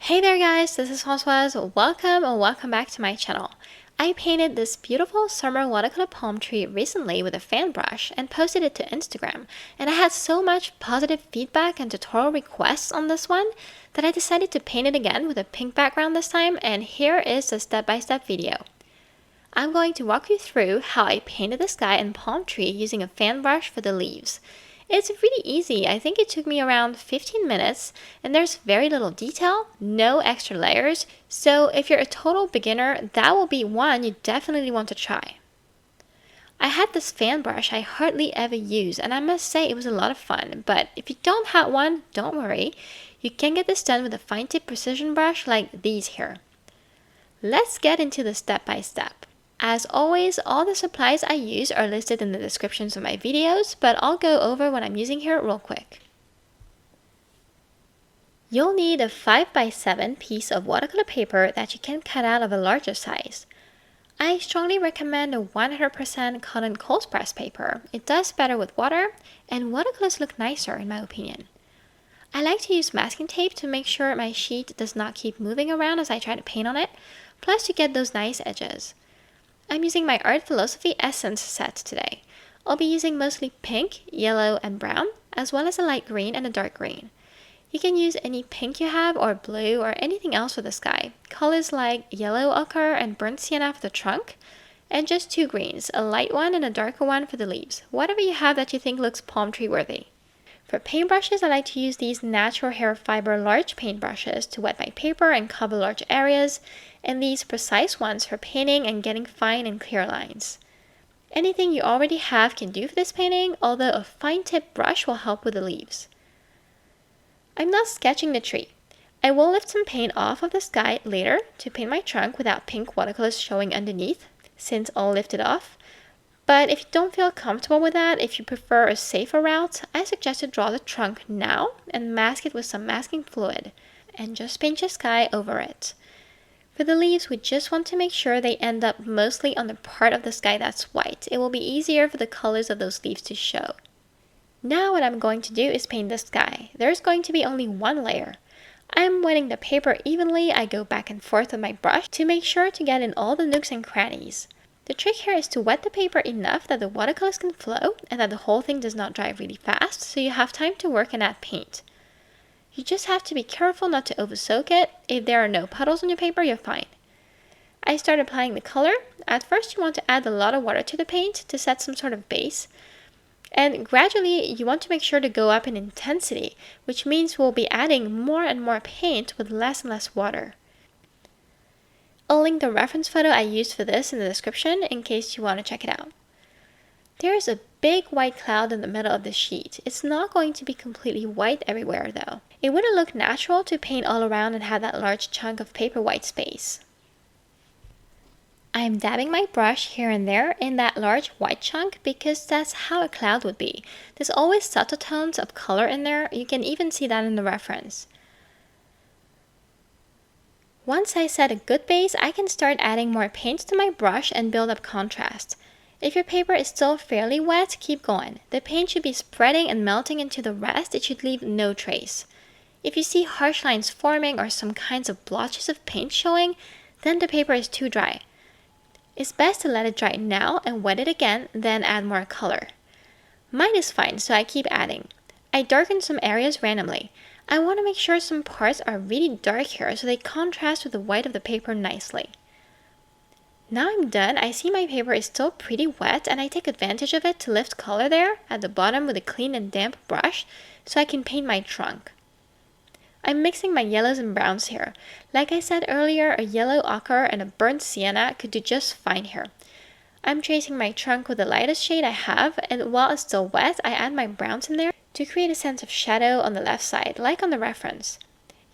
Hey there guys, this is Françoise. Welcome back to my channel. I painted this beautiful summer watercolor palm tree recently with a fan brush and posted it to Instagram, and I had so much positive feedback and tutorial requests on this one that I decided to paint it again with a pink background this time, and here is the step-by-step video. I'm going to walk you through how I painted the sky and palm tree using a fan brush for the leaves. It's really easy. I think it took me around 15 minutes, and there's very little detail, no extra layers, so if you're a total beginner, that will be one you definitely want to try. I had this fan brush I hardly ever use, and I must say it was a lot of fun, but if you don't have one, don't worry. You can get this done with a fine tip precision brush like these here. Let's get into the step-by-step. As always, all the supplies I use are listed in the descriptions of my videos, but I'll go over what I'm using here real quick. You'll need a 5x7 piece of watercolor paper that you can cut out of a larger size. I strongly recommend a 100% cotton cold press paper. It does better with water, and watercolors look nicer in my opinion. I like to use masking tape to make sure my sheet does not keep moving around as I try to paint on it, plus to get those nice edges. I'm using my Art Philosophy Essence set today. I'll be using mostly pink, yellow, and brown, as well as a light green and a dark green. You can use any pink you have or blue or anything else for the sky. Colors like yellow ochre and burnt sienna for the trunk, and just two greens, a light one and a darker one for the leaves. Whatever you have that you think looks palm tree worthy. For paintbrushes, I like to use these natural hair fiber large paintbrushes to wet my paper and cover large areas, and these precise ones for painting and getting fine and clear lines. Anything you already have can do for this painting, although a fine tip brush will help with the leaves. I'm not sketching the tree. I will lift some paint off of the sky later to paint my trunk without pink watercolors showing underneath, since I'll lift it off. But if you don't feel comfortable with that, if you prefer a safer route, I suggest to draw the trunk now and mask it with some masking fluid, and just paint your sky over it. For the leaves, we just want to make sure they end up mostly on the part of the sky that's white. It will be easier for the colors of those leaves to show. Now what I'm going to do is paint the sky. There's going to be only one layer. I'm wetting the paper evenly. I go back and forth with my brush to make sure to get in all the nooks and crannies. The trick here is to wet the paper enough that the watercolors can flow and that the whole thing does not dry really fast, so you have time to work and add paint. You just have to be careful not to over-soak it. If there are no puddles on your paper, you're fine. I start applying the color. At first you want to add a lot of water to the paint to set some sort of base. And gradually you want to make sure to go up in intensity, which means we'll be adding more and more paint with less and less water. I'll link the reference photo I used for this in the description in case you want to check it out. There is a big white cloud in the middle of the sheet. It's not going to be completely white everywhere though. It wouldn't look natural to paint all around and have that large chunk of paper white space. I'm dabbing my brush here and there in that large white chunk because that's how a cloud would be. There's always subtle tones of color in there. You can even see that in the reference. Once I set a good base, I can start adding more paint to my brush and build up contrast. If your paper is still fairly wet, keep going. The paint should be spreading and melting into the rest. It should leave no trace. If you see harsh lines forming or some kinds of blotches of paint showing, then the paper is too dry. It's best to let it dry now and wet it again, then add more color. Mine is fine, so I keep adding. I darken some areas randomly. I want to make sure some parts are really dark here so they contrast with the white of the paper nicely. Now I'm done. I see my paper is still pretty wet and I take advantage of it to lift color there at the bottom with a clean and damp brush so I can paint my trunk. I'm mixing my yellows and browns here. Like I said earlier, a yellow ochre and a burnt sienna could do just fine here. I'm tracing my trunk with the lightest shade I have, and while it's still wet, I add my browns in there to create a sense of shadow on the left side, like on the reference.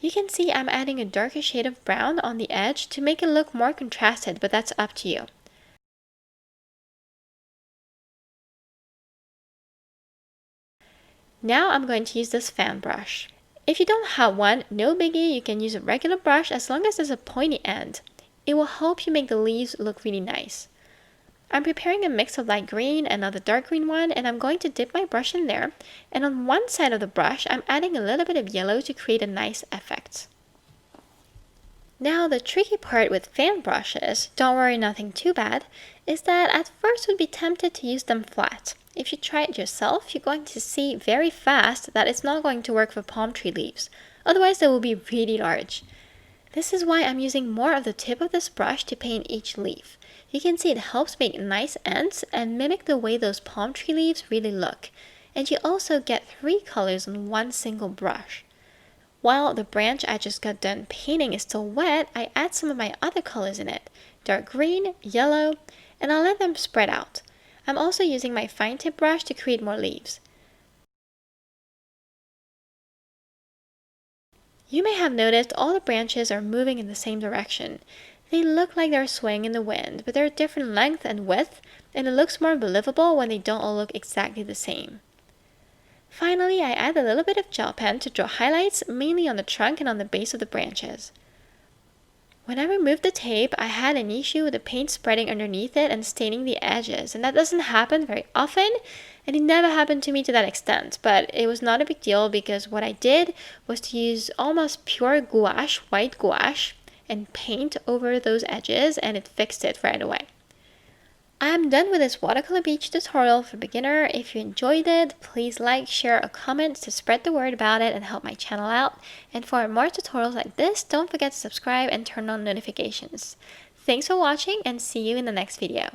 You can see I'm adding a darker shade of brown on the edge to make it look more contrasted, but that's up to you. Now I'm going to use this fan brush. If you don't have one, no biggie, you can use a regular brush as long as there's a pointy end. It will help you make the leaves look really nice. I'm preparing a mix of light green and another dark green one, and I'm going to dip my brush in there, and on one side of the brush I'm adding a little bit of yellow to create a nice effect. Now, the tricky part with fan brushes, don't worry, nothing too bad, is that at first you'd be tempted to use them flat. If you try it yourself, you're going to see very fast that it's not going to work for palm tree leaves. Otherwise, they will be really large. This is why I'm using more of the tip of this brush to paint each leaf. You can see it helps make nice ends and mimic the way those palm tree leaves really look. And you also get 3 colors on one single brush. While the branch I just got done painting is still wet, I add some of my other colors in it, dark green, yellow, and I'll let them spread out. I'm also using my fine tip brush to create more leaves. You may have noticed all the branches are moving in the same direction. They look like they're swaying in the wind, but they're different length and width, and it looks more believable when they don't all look exactly the same. Finally, I add a little bit of gel pen to draw highlights, mainly on the trunk and on the base of the branches. When I removed the tape, I had an issue with the paint spreading underneath it and staining the edges, and that doesn't happen very often, and it never happened to me to that extent, but it was not a big deal because what I did was to use almost pure gouache, white gouache, and paint over those edges, and it fixed it right away. I'm done with this watercolor beach tutorial for beginner. If you enjoyed it, please like, share, or comment to spread the word about it and help my channel out. And for more tutorials like this, don't forget to subscribe and turn on notifications. Thanks for watching and see you in the next video.